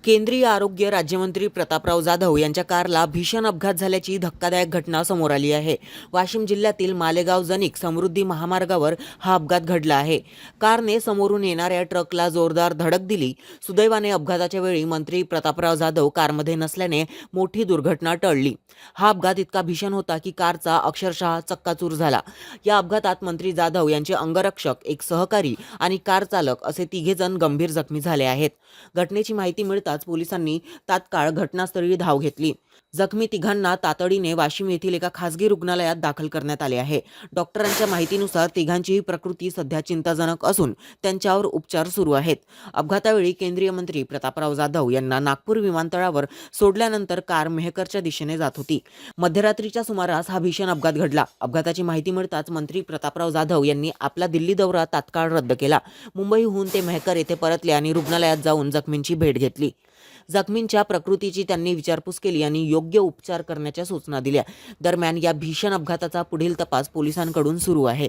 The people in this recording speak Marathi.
केंद्रीय आरोग्य राज्यमंत्री प्रतापराव जाधव यांच्या कारला भीषण अपघात झाल्याची धक्कादायक घटना समोर आली आहे। वाशिम जिल्ह्यातील मालेगाव जनिक समृद्धी महामार्गावर हा अपघात घडला आहे। कारने समोरून येणाऱ्या ट्रकला जोरदार धडक दिली। सुदैवाने अपघाताच्या वेळी मंत्री प्रतापराव जाधव कारमध्ये नसल्याने मोठी दुर्घटना टळली। हा अपघात इतका भीषण होता की कारचा अक्षरशः चक्काचूर झाला। या अपघातात मंत्री जाधव यांचे अंगरक्षक, एक सहकारी आणि कार चालक असे तिघे जण गंभीर जखमी झाले आहेत। घटनेची माहिती मिळताच पोलिसांनी तात्काळ घटनास्थळी धाव घेतली। जखमी तिघांना तातडीने वाशिम येथील एका खासगी रुग्णालयात दाखल करण्यात आले आहे। डॉक्टरांच्या माहितीनुसार तिघांचीही प्रकृती सध्या चिंताजनक असून त्यांच्यावर उपचार सुरू आहेत। अपघातावेळी केंद्रीय मंत्री प्रतापराव जाधव यांना नागपूर विमानतळावर सोडल्यानंतर कार मेहकरच्या दिशेने जात होती। मध्यरात्रीच्या सुमारास हा भीषण अपघात घडला। अपघाताची माहिती मिळताच मंत्री प्रतापराव जाधव यांनी आपला दिल्ली दौरा तात्काळ रद्द केला। मुंबईहून ते मेहकर येथे परतले आणि रुग्णालयात जाऊन जखमींची भेट घेतली। जखमींच्या प्रकृतीची त्यांनी विचारपूस केली आणि योग्य उपचार करण्याच्या सूचना दिल्या। दरम्यान या भीषण अपघाताचा पुढील तपास पोलिसांकडून सुरू आहे।